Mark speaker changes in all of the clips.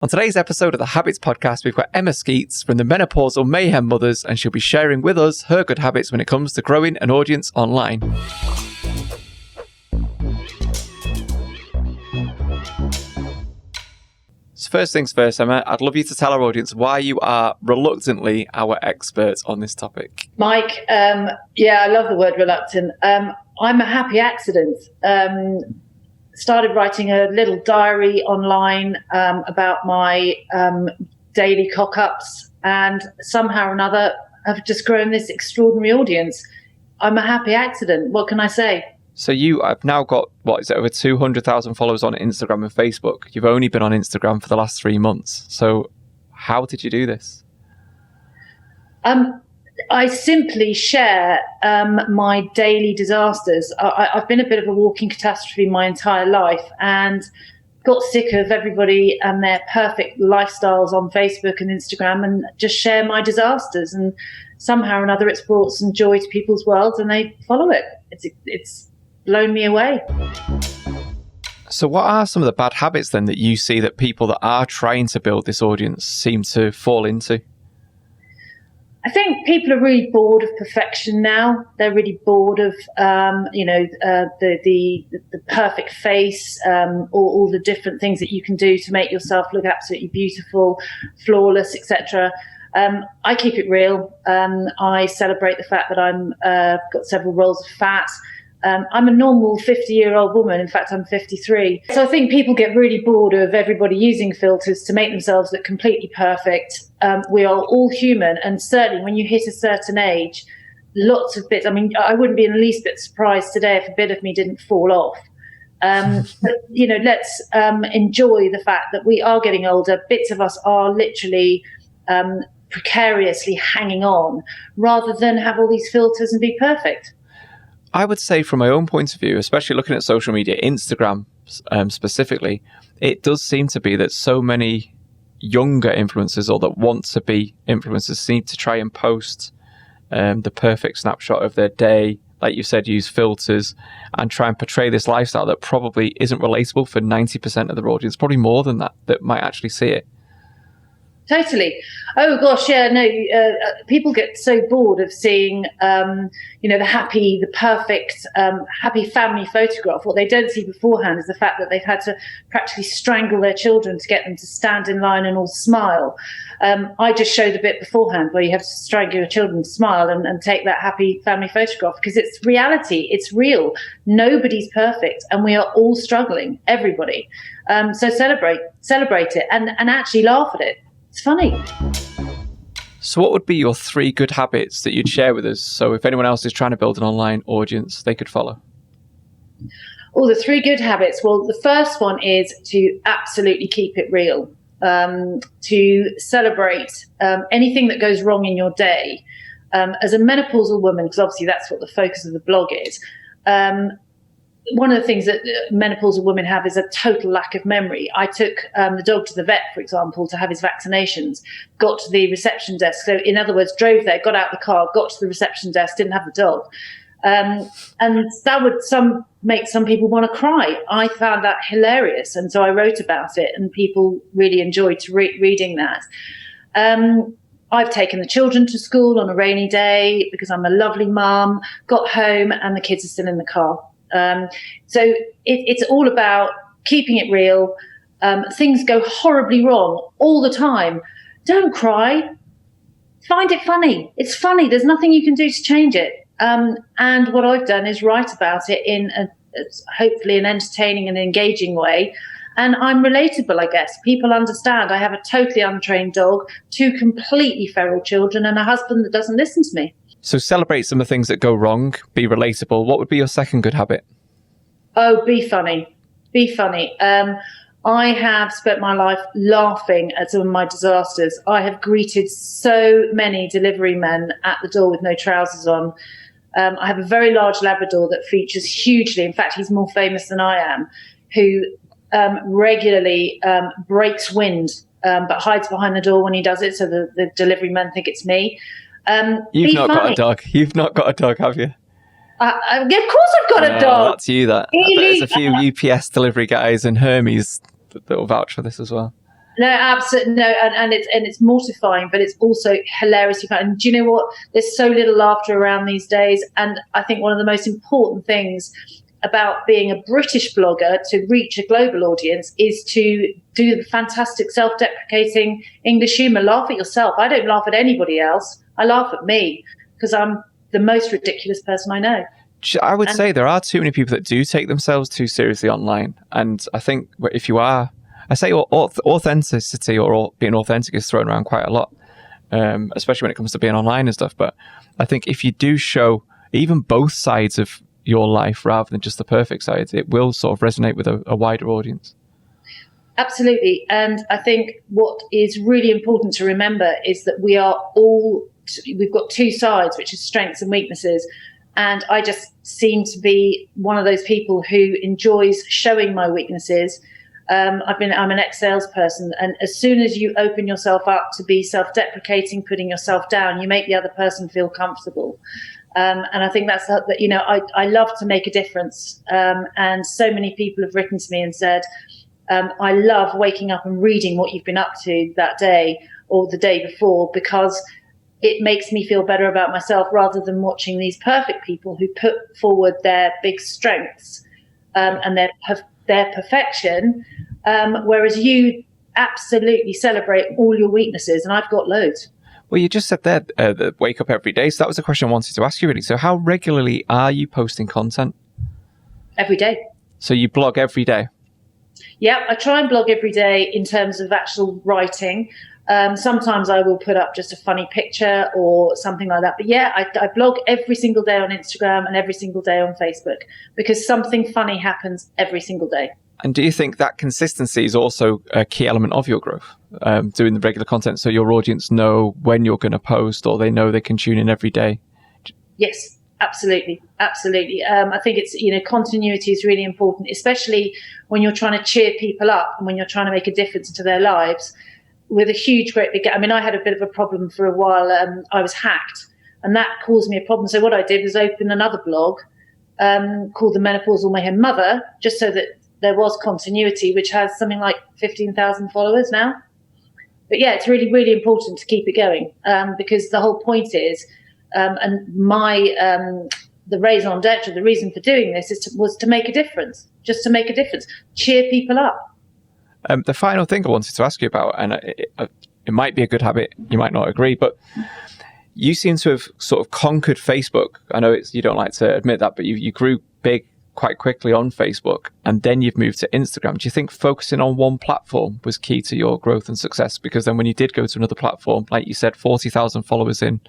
Speaker 1: On today's episode of the Habitz Podcast, we've got Emma Skeates from the Menopausal Mayhem Mothers, and she'll be sharing with us her good habits when it comes to growing an audience online. So first things first, Emma, I'd love you to tell our audience why you are reluctantly our expert on this topic.
Speaker 2: Mike, I love the word reluctant. I'm a happy accident. Started writing a little diary online about my daily cock-ups, and somehow or another I've just grown this extraordinary audience. I'm a happy accident. What can I say? So
Speaker 1: you have now got, over 200,000 followers on Instagram and Facebook. You've only been on Instagram for the last 3 months. So how did you do this?
Speaker 2: I simply share my daily disasters. I've been a bit of a walking catastrophe my entire life and got sick of everybody and their perfect lifestyles on Facebook and Instagram, and just share my disasters. And somehow or another it's brought some joy to people's worlds and they follow it. It's blown me away.
Speaker 1: So what are some of the bad habits then that you see that people that are trying to build this audience seem to fall into?
Speaker 2: I think people are really bored of perfection now. They're really bored of, the perfect face, all the different things that you can do to make yourself look absolutely beautiful, flawless, etc. I keep it real. I celebrate the fact that I'm got several rolls of fat. I'm a normal 50-year-old woman. In fact, I'm 53. So I think people get really bored of everybody using filters to make themselves look completely perfect. We are all human. And certainly when you hit a certain age, lots of bits. I mean, I wouldn't be in the least bit surprised today if a bit of me didn't fall off. But, let's enjoy the fact that we are getting older. Bits of us are literally precariously hanging on rather than have all these filters and be perfect.
Speaker 1: I would say from my own point of view, especially looking at social media, Instagram specifically, it does seem to be that so many younger influencers or that want to be influencers seem to try and post the perfect snapshot of their day. Like you said, use filters and try and portray this lifestyle that probably isn't relatable for 90% of their audience, probably more than that might actually see it.
Speaker 2: Totally. Oh gosh, yeah. No, people get so bored of seeing, the perfect, happy family photograph. What they don't see beforehand is the fact that they've had to practically strangle their children to get them to stand in line and all smile. I just show the bit beforehand where you have to strangle your children to smile and take that happy family photograph, because it's reality. It's real. Nobody's perfect, and we are all struggling. Everybody. So celebrate it, and actually laugh at it. It's funny.
Speaker 1: So what would be your 3 good habits that you'd share with us? So if anyone else is trying to build an online audience, they could follow.
Speaker 2: Oh, the 3 good habits. Well, the first one is to absolutely keep it real, to celebrate anything that goes wrong in your day. As a menopausal woman, because obviously that's what the focus of the blog is, one of the things that menopausal women have is a total lack of memory. I took the dog to the vet, for example, to have his vaccinations, got to the reception desk. So in other words, drove there, got out the car, got to the reception desk, didn't have the dog. And that would make some people want to cry. I found that hilarious. And so I wrote about it, and people really enjoyed reading that. I've taken the children to school on a rainy day because I'm a lovely mum, got home and the kids are still in the car. So it's all about keeping it real. Things go horribly wrong all the time. Don't cry. Find it funny. It's funny. There's nothing you can do to change it. And what I've done is write about it in hopefully an entertaining and engaging way. And I'm relatable, I guess. People understand. I have a totally untrained dog, 2 completely feral children, and a husband that doesn't listen to me.
Speaker 1: So celebrate some of the things that go wrong, be relatable. What would be your second good habit?
Speaker 2: Oh, be funny. Be funny. I have spent my life laughing at some of my disasters. I have greeted so many delivery men at the door with no trousers on. I have a very large Labrador that features hugely. In fact, he's more famous than I am, who regularly breaks wind, but hides behind the door when he does it, so the delivery men think it's me.
Speaker 1: You've not got a dog. You've not got a dog, have you?
Speaker 2: Of course I've got a dog.
Speaker 1: That's you, that. There's a few UPS delivery guys and Hermes that will vouch for this as well.
Speaker 2: No, absolutely no, and it's mortifying, but it's also hilariously fun. And do you know what? There's so little laughter around these days, and I think one of the most important things about being a British blogger to reach a global audience is to do the fantastic self-deprecating English humour. Laugh at yourself. I don't laugh at anybody else. I laugh at me because I'm the most ridiculous person I know.
Speaker 1: I would say there are too many people that do take themselves too seriously online. And I think if you are, I say authenticity or being authentic is thrown around quite a lot, especially when it comes to being online and stuff. But I think if you do show even both sides of your life rather than just the perfect side, it will sort of resonate with a wider audience.
Speaker 2: Absolutely. And I think what is really important to remember is that we've got two sides, which is strengths and weaknesses. And I just seem to be one of those people who enjoys showing my weaknesses. I'm an ex-salesperson, and as soon as you open yourself up to be self-deprecating, putting yourself down, you make the other person feel comfortable. And I think that's that. You know, I love to make a difference. And so many people have written to me and said, I love waking up and reading what you've been up to that day or the day before, because it makes me feel better about myself rather than watching these perfect people who put forward their big strengths and their perfection, whereas you absolutely celebrate all your weaknesses, and I've got loads.
Speaker 1: Well, you just said there that wake up every day. So that was a question I wanted to ask you, really. So how regularly are you posting content?
Speaker 2: Every day.
Speaker 1: So you blog every day?
Speaker 2: Yeah, I try and blog every day in terms of actual writing. Sometimes I will put up just a funny picture or something like that. But yeah, I blog every single day on Instagram and every single day on Facebook because something funny happens every single day.
Speaker 1: And do you think that consistency is also a key element of your growth, doing the regular content so your audience know when you're going to post or they know they can tune in every day?
Speaker 2: Yes, absolutely. Absolutely. I think it's, continuity is really important, especially when you're trying to cheer people up and when you're trying to make a difference to their lives with a huge, great big, I had a bit of a problem for a while. I was hacked and that caused me a problem. So what I did was open another blog called The Menopausal Mayhem Mother, just so that there was continuity, which has something like 15,000 followers now. But yeah, it's really, really important to keep it going because the whole point is, and the raison d'etre, the reason for doing this was to make a difference, just to make a difference, cheer people up.
Speaker 1: The final thing I wanted to ask you about, and it might be a good habit, you might not agree, but you seem to have sort of conquered Facebook. I know you don't like to admit that, but you grew big quite quickly on Facebook, and then you've moved to Instagram. Do you think focusing on one platform was key to your growth and success? Because then when you did go to another platform, like you said, 40,000 followers in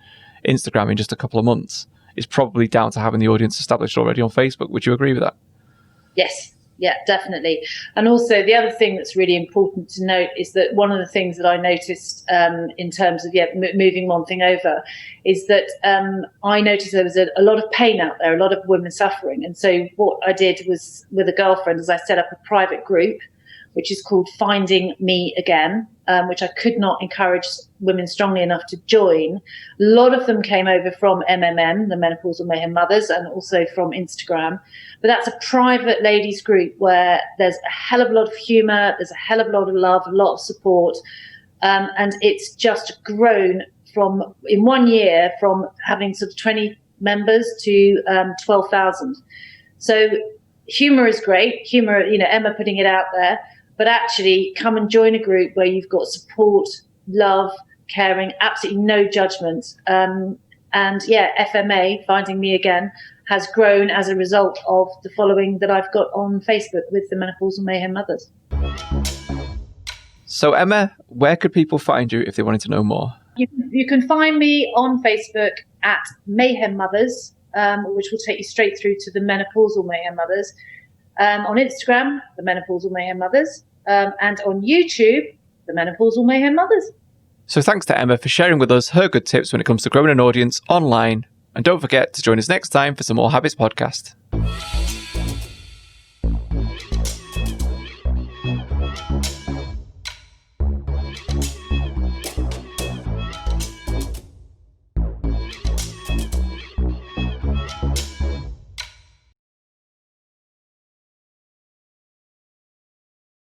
Speaker 1: Instagram in just a couple of months is probably down to having the audience established already on Facebook. Would you agree with that?
Speaker 2: Yes. Yeah, definitely. And also the other thing that's really important to note is that one of the things that I noticed in terms of moving one thing over is that I noticed there was a lot of pain out there, a lot of women suffering. And so what I did was with a girlfriend is I set up a private group, which is called Finding Me Again, which I could not encourage women strongly enough to join. A lot of them came over from MMM, the Menopausal Mayhem Mothers, and also from Instagram. But that's a private ladies group where there's a hell of a lot of humour, there's a hell of a lot of love, a lot of support. And it's just grown in 1 year from having sort of 20 members to 12,000. So humour is great. Humour, Emma putting it out there. But actually come and join a group where you've got support, love, caring, absolutely no judgment. And FMA, Finding Me Again, has grown as a result of the following that I've got on Facebook with the Menopausal Mayhem Mothers.
Speaker 1: So Emma, where could people find you if they wanted to know more?
Speaker 2: You can find me on Facebook at Mayhem Mothers, which will take you straight through to the Menopausal Mayhem Mothers. On Instagram, the Menopausal Mayhem Mothers, and on YouTube, the Menopausal Mayhem Mothers.
Speaker 1: So thanks to Emma for sharing with us her good tips when it comes to growing an audience online. And don't forget to join us next time for some more Habitz Podcast.